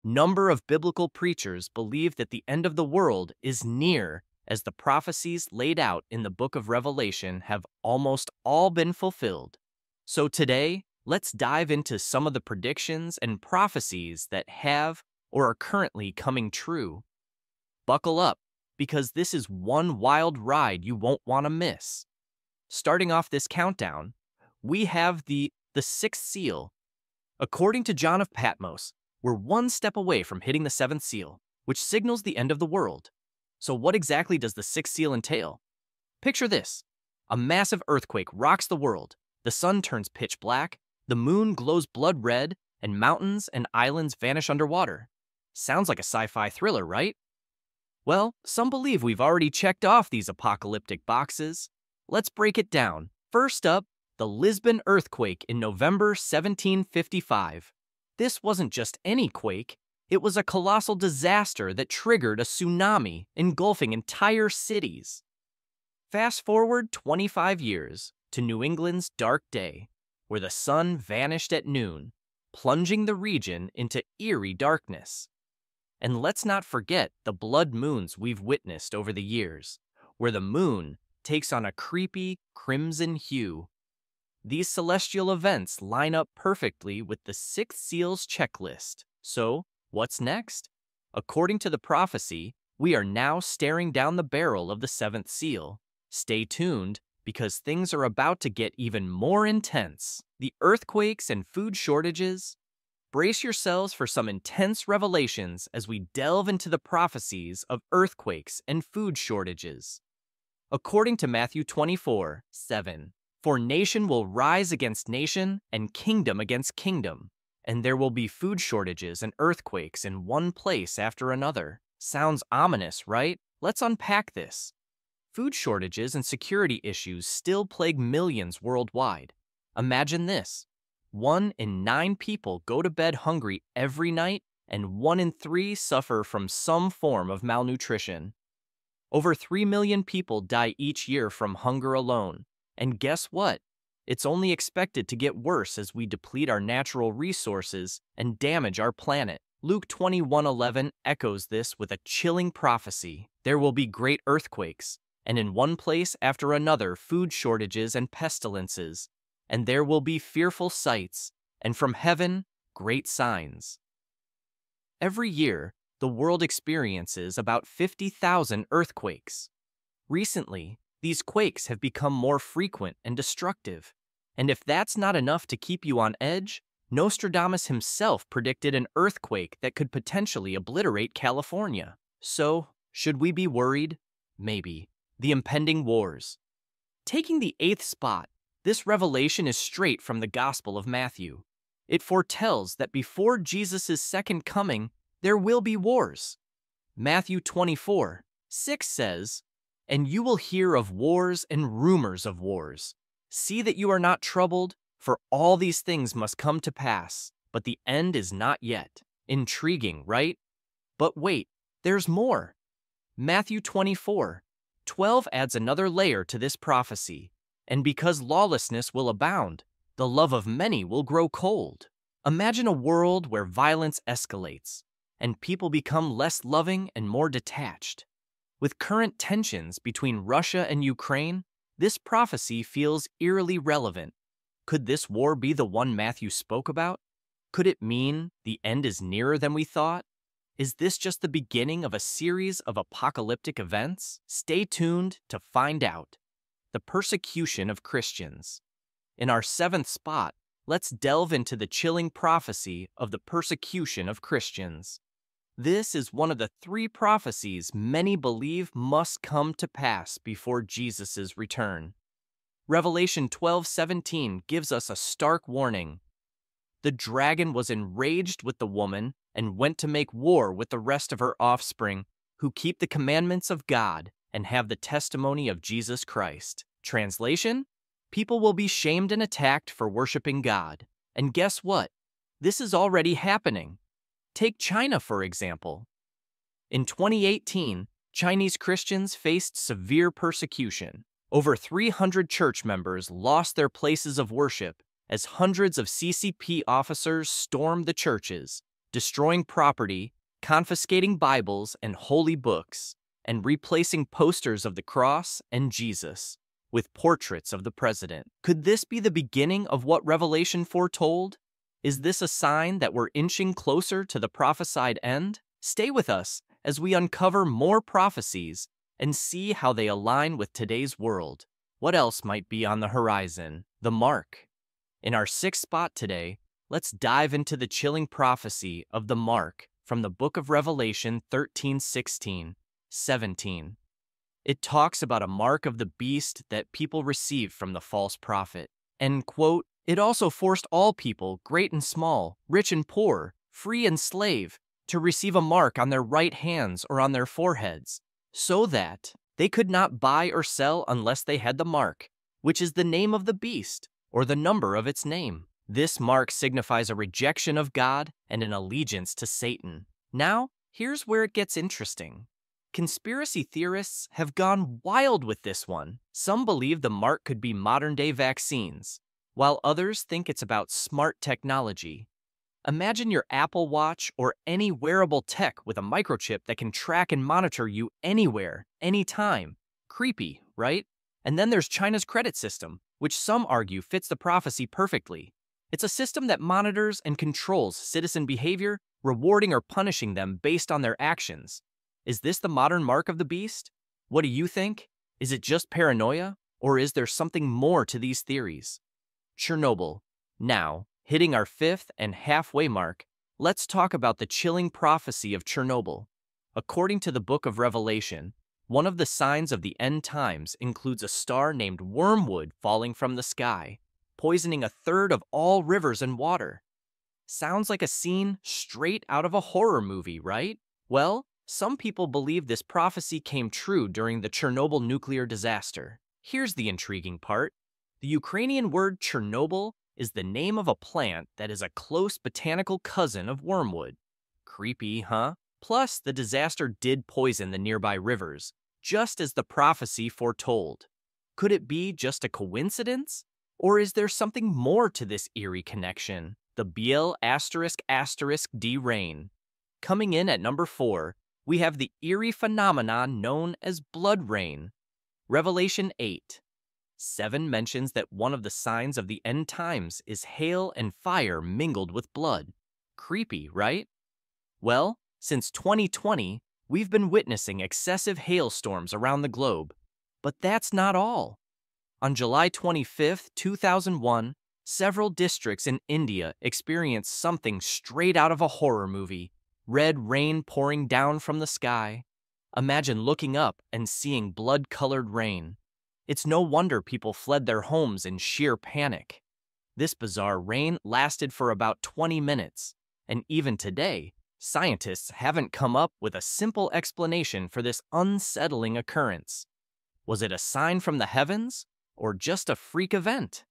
Number of biblical preachers believe that the end of the world is near, as the prophecies laid out in the book of Revelation have almost all been fulfilled. So today, let's dive into some of the predictions and prophecies that have or are currently coming true. Buckle up, because this is one wild ride you won't want to miss. Starting off this countdown, we have the sixth seal. According to John of Patmos, we're one step away from hitting the seventh seal, which signals the end of the world. So what exactly does the sixth seal entail? Picture this. A massive earthquake rocks the world, the sun turns pitch black, the moon glows blood red, and mountains and islands vanish underwater. Sounds like a sci-fi thriller, right? Well, some believe we've already checked off these apocalyptic boxes. Let's break it down. First up, the Lisbon earthquake in November 1755. This wasn't just any quake, it was a colossal disaster that triggered a tsunami, engulfing entire cities. Fast forward 25 years to New England's dark day, where the sun vanished at noon, plunging the region into eerie darkness. And let's not forget the blood moons we've witnessed over the years, where the moon takes on a creepy crimson hue. These celestial events line up perfectly with the sixth seal's checklist. So, what's next? According to the prophecy, we are now staring down the barrel of the seventh seal. Stay tuned, because things are about to get even more intense. The earthquakes and food shortages. Brace yourselves for some intense revelations as we delve into the prophecies of earthquakes and food shortages. According to Matthew 24:7, "For nation will rise against nation and kingdom against kingdom, and there will be food shortages and earthquakes in one place after another." Sounds ominous, right? Let's unpack this. Food shortages and security issues still plague millions worldwide. Imagine this. 1 in 9 people go to bed hungry every night, and 1 in 3 suffer from some form of malnutrition. Over 3 million people die each year from hunger alone. And guess what? It's only expected to get worse as we deplete our natural resources and damage our planet. Luke 21:11 echoes this with a chilling prophecy. There will be great earthquakes, and in one place after another food shortages and pestilences, and there will be fearful sights, and from heaven, great signs. Every year, the world experiences about 50,000 earthquakes. Recently, these quakes have become more frequent and destructive. And if that's not enough to keep you on edge, Nostradamus himself predicted an earthquake that could potentially obliterate California. So, should we be worried? Maybe. The impending wars. Taking the 8th spot, this revelation is straight from the Gospel of Matthew. It foretells that before Jesus' second coming, there will be wars. Matthew 24:6 says, "And you will hear of wars and rumors of wars. See that you are not troubled, for all these things must come to pass, but the end is not yet." Intriguing, right? But wait, there's more. Matthew 24:12 adds another layer to this prophecy. "And because lawlessness will abound, the love of many will grow cold." Imagine a world where violence escalates, and people become less loving and more detached. With current tensions between Russia and Ukraine, this prophecy feels eerily relevant. Could this war be the one Matthew spoke about? Could it mean the end is nearer than we thought? Is this just the beginning of a series of apocalyptic events? Stay tuned to find out. The persecution of Christians. In our 7th spot, let's delve into the chilling prophecy of the persecution of Christians. This is one of the 3 prophecies many believe must come to pass before Jesus' return. Revelation 12:17 gives us a stark warning. "The dragon was enraged with the woman and went to make war with the rest of her offspring, who keep the commandments of God and have the testimony of Jesus Christ." Translation? People will be shamed and attacked for worshiping God. And guess what? This is already happening. Take China, for example. In 2018, Chinese Christians faced severe persecution. Over 300 church members lost their places of worship as hundreds of CCP officers stormed the churches, destroying property, confiscating Bibles and holy books, and replacing posters of the cross and Jesus with portraits of the president. Could this be the beginning of what Revelation foretold? Is this a sign that we're inching closer to the prophesied end? Stay with us as we uncover more prophecies and see how they align with today's world. What else might be on the horizon? The mark. In our sixth spot today, let's dive into the chilling prophecy of the mark from the book of Revelation 13:16-17. It talks about a mark of the beast that people receive from the false prophet. And, quote, it also forced all people, great and small, rich and poor, free and slave, to receive a mark on their right hands or on their foreheads, so that they could not buy or sell unless they had the mark, which is the name of the beast, or the number of its name. This mark signifies a rejection of God and an allegiance to Satan. Now, here's where it gets interesting. Conspiracy theorists have gone wild with this one. Some believe the mark could be modern-day vaccines, while others think it's about smart technology. Imagine your Apple Watch or any wearable tech with a microchip that can track and monitor you anywhere, anytime. Creepy, right? And then there's China's credit system, which some argue fits the prophecy perfectly. It's a system that monitors and controls citizen behavior, rewarding or punishing them based on their actions. Is this the modern mark of the beast? What do you think? Is it just paranoia, or is there something more to these theories? Chernobyl. Now, hitting our fifth and halfway mark, let's talk about the chilling prophecy of Chernobyl. According to the book of Revelation, one of the signs of the end times includes a star named Wormwood falling from the sky, poisoning a third of all rivers and water. Sounds like a scene straight out of a horror movie, right? Well, some people believe this prophecy came true during the Chernobyl nuclear disaster. Here's the intriguing part. The Ukrainian word Chernobyl is the name of a plant that is a close botanical cousin of wormwood. Creepy, huh? Plus, the disaster did poison the nearby rivers, just as the prophecy foretold. Could it be just a coincidence? Or is there something more to this eerie connection? The Biel ***D rain. Coming in at number 4, we have the eerie phenomenon known as blood rain. Revelation 8:7 mentions that one of the signs of the end times is hail and fire mingled with blood. Creepy, right? Well, since 2020, we've been witnessing excessive hailstorms around the globe. But that's not all. On July 25, 2001, several districts in India experienced something straight out of a horror movie. Red rain pouring down from the sky. Imagine looking up and seeing blood-colored rain. It's no wonder people fled their homes in sheer panic. This bizarre rain lasted for about 20 minutes, and even today, scientists haven't come up with a simple explanation for this unsettling occurrence. Was it a sign from the heavens, or just a freak event?